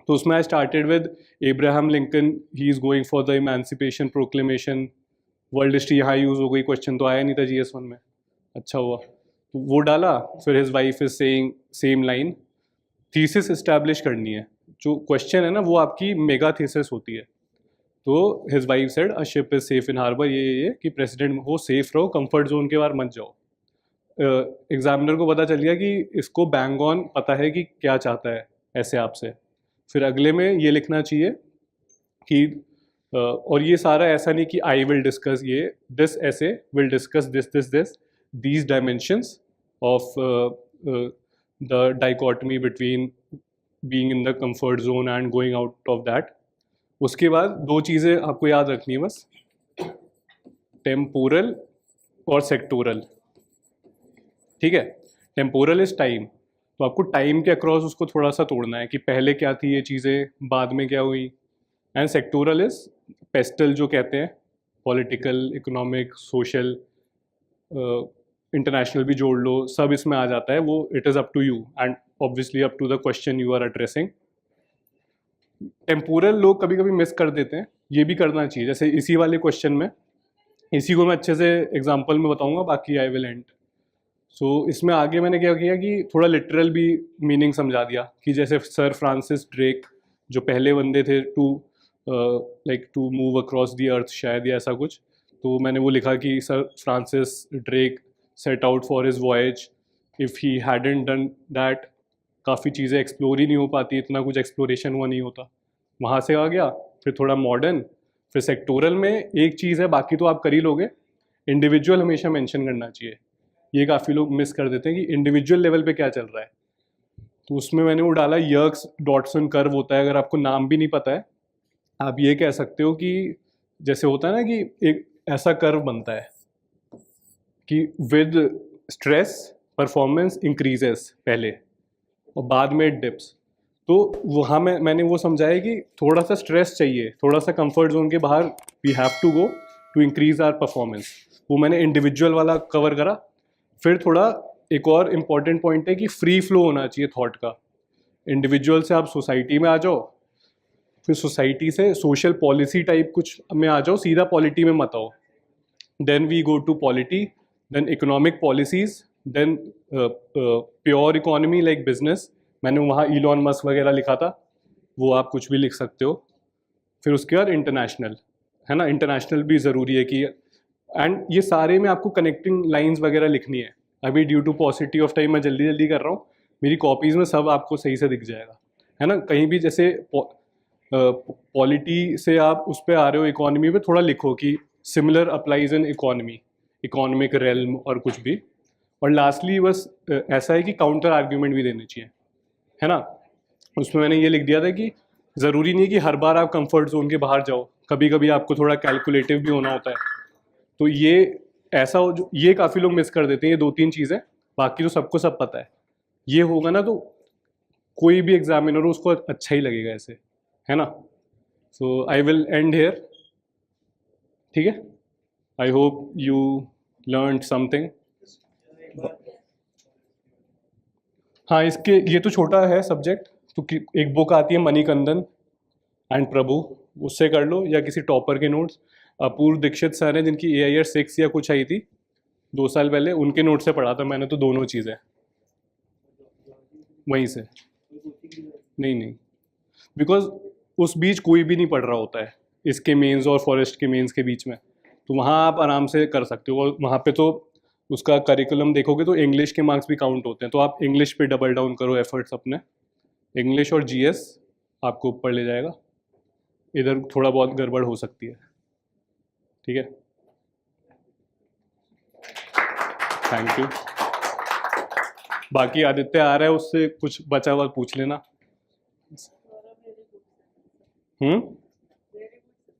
तो उसमें I started with Abraham Lincoln, he is going for the emancipation proclamation. World history यहाँ यूज़ हो गई, क्वेश्चन तो आया नहीं था GS 1 में, अच्छा हुआ। तो वो डाला, फिर his wife is saying same line. Thesis establish करनी है, जो क्वेश्चन है ना वो आपकी मेगा थीसिस होती है। तो his wife said a ship is safe in harbour, ये कि प्रेसिडेंट हो, सेफ रहो, कंफर्ट जोन के बाहर मत जाओ। एग्जामिनर को पता चल गया कि इसको बैंग ऑन पता है कि क्या चाहता है ऐसे आपसे। फिर अगले में ये लिखना चाहिए कि और ये सारा ऐसा नहीं कि आई विल डिस्कस ये, दिस ऐसे will discuss this this this these dimensions of the dichotomy between being in the comfort zone and going out of that. उसके बाद दो चीज़ें आपको याद रखनी है बस, टेम्पोरल और सेक्टोरल। ठीक है, टेम्पोरल इज टाइम, तो आपको टाइम के अक्रॉस उसको थोड़ा सा तोड़ना है कि पहले क्या थी ये चीज़ें, बाद में क्या हुई। एंड सेक्टोरल इज पेस्टल जो कहते हैं, पॉलिटिकल, इकोनॉमिक, सोशल, इंटरनेशनल भी जोड़ लो, सब इसमें आ जाता है। वो it is up to you and obviously up to the question you are addressing. Temporal लोग कभी कभी मिस कर देते हैं, ये भी करना चाहिए। जैसे इसी वाले क्वेश्चन में, इसी को मैं अच्छे से एग्जांपल में बताऊंगा, बाकी आई विल एंड। सो इसमें आगे मैंने क्या किया कि थोड़ा लिटरल भी मीनिंग समझा दिया कि जैसे सर फ्रांसिस ड्रेक जो पहले बंदे थे to move across the earth, शायद या ऐसा कुछ, तो मैंने वो लिखा कि sir Francis Drake set out for his voyage, if he hadn't done that काफ़ी चीज़ें एक्सप्लोर ही नहीं हो पाती, इतना कुछ एक्सप्लोरेशन हुआ नहीं होता। वहाँ से आ गया, फिर थोड़ा मॉडर्न, फिर सेक्टोरल में एक चीज़ है, बाकी तो आप कर ही लोगे, इंडिविजुअल हमेशा मेंशन करना चाहिए। ये काफ़ी लोग मिस कर देते हैं कि इंडिविजुअल लेवल पे क्या चल रहा है। तो उसमें मैंने वो डाला, यर्क्स डॉटसन कर्व होता है। अगर आपको नाम भी नहीं पता है, आप ये कह सकते हो कि जैसे होता है ना कि एक ऐसा कर्व बनता है कि विद स्ट्रेस परफॉर्मेंस इंक्रीजेस पहले और बाद में डिप्स। तो वहाँ में मैंने वो समझाया कि थोड़ा सा स्ट्रेस चाहिए, थोड़ा सा कंफर्ट जोन के बाहर we have to go to increase our performance. वो मैंने इंडिविजुअल वाला कवर करा। फिर थोड़ा एक और इम्पॉर्टेंट पॉइंट है कि फ्री फ्लो होना चाहिए थॉट का। इंडिविजुअल से आप सोसाइटी में आ जाओ, फिर सोसाइटी से सोशल पॉलिसी टाइप कुछ में आ जाओ, सीधा पॉलिटी में मत आओ। Then we go to polity, then economic policies, then pure economy like business. मैंने वहाँ इलॉन मस्क वगैरह लिखा था, वो आप कुछ भी लिख सकते हो। फिर उसके बाद इंटरनेशनल, है ना, इंटरनेशनल भी ज़रूरी है कि, एंड ये सारे में आपको कनेक्टिंग लाइंस वगैरह लिखनी है। अभी due to paucity of time मैं जल्दी जल्दी कर रहा हूँ, मेरी कॉपीज़ में सब आपको सही से दिख जाएगा, है ना। कहीं भी जैसे पॉलिटी से आप उस पर आ रहे हो, इकोनॉमी पे थोड़ा लिखो कि similar applies in economy, economic realm और कुछ भी। और लास्टली बस ऐसा है कि काउंटर आर्ग्यूमेंट भी देने चाहिए, है ना। उसमें मैंने ये लिख दिया था कि ज़रूरी नहीं कि हर बार आप कंफर्ट जोन के बाहर जाओ, कभी कभी आपको थोड़ा कैलकुलेटिव भी होना होता है। तो ये ऐसा हो, जो ये काफ़ी लोग मिस कर देते हैं, ये दो तीन चीज़ें, बाकी तो सबको सब पता है। ये होगा ना तो कोई भी एग्जामिनर हो उसको अच्छा ही लगेगा ऐसे, है ना। सो आई विल एंड हेयर, ठीक है। I hope you learn something. हाँ, इसके ये तो छोटा है सब्जेक्ट, तो एक बुक आती है मणिकंदन एंड प्रभु, उससे कर लो, या किसी टॉपर के नोट्स। अपूर्व दीक्षित सर हैं जिनकी AIR 6 या कुछ आई थी 2 साल पहले, उनके नोट से पढ़ा था मैंने, तो दोनों चीज़ें वहीं से। नहीं, बिकॉज उस बीच कोई भी नहीं पढ़ रहा होता है, इसके मेंस और फॉरेस्ट के मेंस के बीच में, तो वहाँ आप आराम से कर सकते हो। और वहाँ पे तो उसका करिकुलम देखोगे तो इंग्लिश के मार्क्स भी काउंट होते हैं, तो आप इंग्लिश पे डबल डाउन करो एफर्ट्स अपने। इंग्लिश और GS आपको ऊपर ले जाएगा, इधर थोड़ा बहुत गड़बड़ हो सकती है, ठीक है। Thank you. बाकी आदित्य आ रहा है, उससे कुछ बचा हुआ पूछ लेना।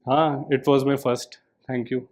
हाँ, it was my first. Thank you.